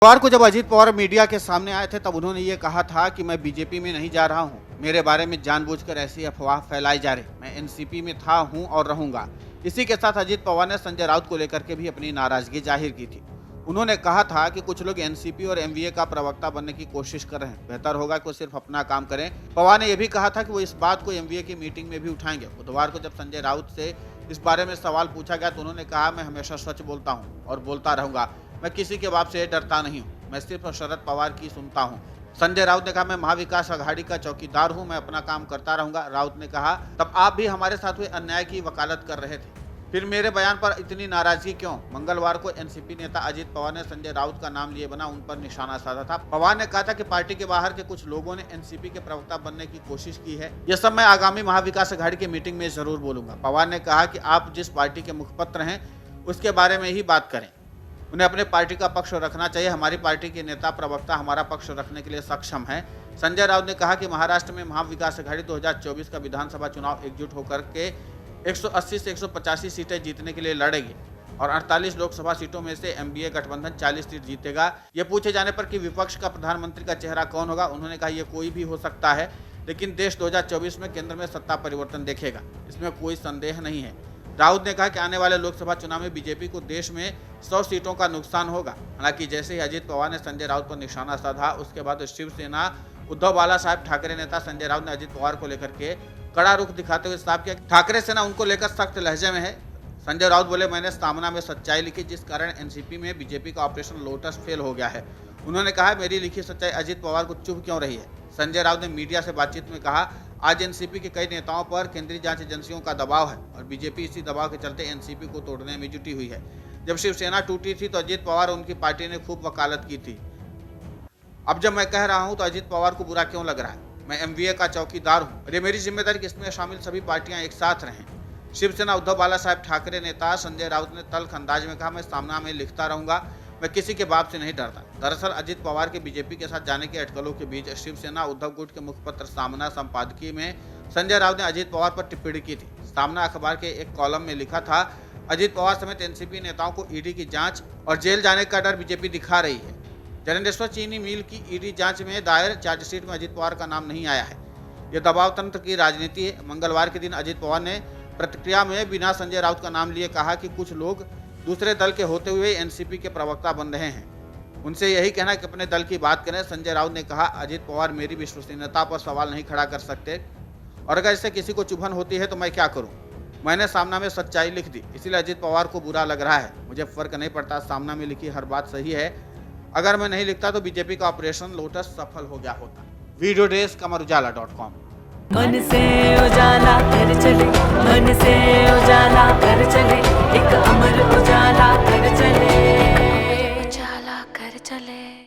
बुधवार को जब अजीत पवार मीडिया के सामने आए थे तब उन्होंने ये कहा था कि मैं बीजेपी में नहीं जा रहा हूँ, मेरे बारे में जानबूझकर ऐसी अफवाह फैलाई जा रही, मैं एनसीपी में था, हूँ और रहूंगा। इसी के साथ अजीत पवार ने संजय राउत को लेकर के भी अपनी नाराजगी जाहिर की थी। उन्होंने कहा था कि कुछ लोग एनसीपी और एमवीए का प्रवक्ता बनने की कोशिश कर रहे हैं, बेहतर होगा कि वो सिर्फ अपना काम करें। पवार ने यह भी कहा था कि वो इस बात को एमवीए की मीटिंग में भी उठाएंगे। बुधवार को जब संजय राउत से इस बारे में सवाल पूछा गया तो उन्होंने कहा, मैं हमेशा सच बोलता हूँ और बोलता रहूंगा, मैं किसी के बाप से डरता नहीं हूँ, मैं सिर्फ शरद पवार की सुनता हूँ। संजय राउत ने कहा, मैं महाविकास अघाड़ी का चौकीदार हूँ, मैं अपना काम करता रहूंगा। राउत ने कहा, तब आप भी हमारे साथ हुए अन्याय की वकालत कर रहे थे, फिर मेरे बयान पर इतनी नाराजगी क्यों? मंगलवार को एनसीपी नेता अजीत पवार ने संजय राउत का नाम लिए बना उन पर निशाना साधा था। पवार ने कहा था कि पार्टी के बाहर के कुछ लोगों ने एनसीपी के प्रवक्ता बनने की कोशिश की है, यह सब मैं आगामी महाविकास अघाड़ी की मीटिंग में जरूर बोलूंगा। पवार ने कहा कि आप जिस पार्टी के मुखपत्र हैं उसके बारे में ही बात करें, उन्हें अपने पार्टी का पक्ष रखना चाहिए। हमारी पार्टी के नेता प्रवक्ता हमारा पक्ष रखने के लिए सक्षम है। संजय राउत ने कहा कि महाराष्ट्र में महाविकास अघाड़ी 2024 का विधानसभा चुनाव एकजुट होकर के 180 से 185 सीटें जीतने के लिए लड़ेगी और 48 लोकसभा सीटों में से एमबीए गठबंधन 40 सीट जीतेगा। ये पूछे जाने पर कि विपक्ष का प्रधानमंत्री का चेहरा कौन होगा, उन्होंने कहा यह कोई भी हो सकता है, लेकिन देश 2024 में केंद्र में सत्ता परिवर्तन देखेगा, इसमें कोई संदेह नहीं है। राउत ने कहा कि आने वाले लोकसभा चुनाव में बीजेपी को देश में 100 सीटों का नुकसान होगा। हालांकि जैसे ही अजीत पवार ने संजय राउत पर निशाना साधा, उसके बाद शिवसेना उद्धव बाला साहब ठाकरे नेता संजय राउत ने अजीत पवार को लेकर के कड़ा रुख दिखाते हुए साफ किया, ठाकरे सेना उनको लेकर सख्त लहजे में है। संजय राउत बोले, मैंने सामना में सच्चाई लिखी, जिस कारण एनसीपी में बीजेपी का ऑपरेशन लोटस फेल हो गया है। उन्होंने कहा, मेरी लिखी सच्चाई अजीत पवार को चुभ क्यों रही है? संजय राउत ने मीडिया से बातचीत में कहा, आज एनसीपी के कई नेताओं पर केंद्रीय जांच एजेंसियों का दबाव है और बीजेपी इसी दबाव के चलते एनसीपी को तोड़ने में जुटी हुई है। जब शिवसेना टूटी थी तो अजीत पवार और उनकी पार्टी ने खूब वकालत की थी। अब जब मैं कह रहा हूं तो अजीत पवार को बुरा क्यों लग रहा है? मैं एमवीए का चौकीदार हूं और ये मेरी जिम्मेदारी कि इसमें शामिल सभी पार्टियां एक साथ रहें। शिवसेना उद्धव बाला साहब ठाकरे नेता संजय राउत ने तल्ख अंदाज में कहा, मैं सामना में लिखता रहूंगा, मैं किसी के बाप से नहीं डरता। दरअसल अजीत पवार के बीजेपी के साथ जाने के अटकलों के बीच शिवसेना उद्धव गुट के मुखपत्र सामना संपादकीय में संजय राउत ने अजीत पवार पर टिप्पणी की थी। सामना अखबार के एक कॉलम में लिखा था, अजीत पवार समेत एनसीपी नेताओं को ईडी की जांच और जेल जाने का डर बीजेपी दिखा रही है। जनेश्वर चीनी मिल की ईडी जांच में दायर चार्जशीट में अजीत पवार का नाम नहीं आया है, यह दबाव तंत्र की राजनीति है। मंगलवार के दिन अजीत पवार ने प्रतिक्रिया में बिना संजय राउत का नाम लिए कहा कि कुछ लोग दूसरे दल के होते हुए एनसीपी के प्रवक्ता बन रहे हैं, उनसे यही कहना कि अपने दल की बात करें। संजय राउत ने कहा, अजीत पवार मेरी विश्वसनीयता पर सवाल नहीं खड़ा कर सकते और अगर इससे किसी को चुभन होती है तो मैं क्या करूं? मैंने सामना में सच्चाई लिख दी, इसीलिए अजीत पवार को बुरा लग रहा है। मुझे फर्क नहीं पड़ता, सामना में लिखी हर बात सही है। अगर मैं नहीं लिखता तो बीजेपी का ऑपरेशन लोटस सफल हो गया होता। वीडियो डेस्क अमर उजाला.com। मन से उजाला कर चले, मन से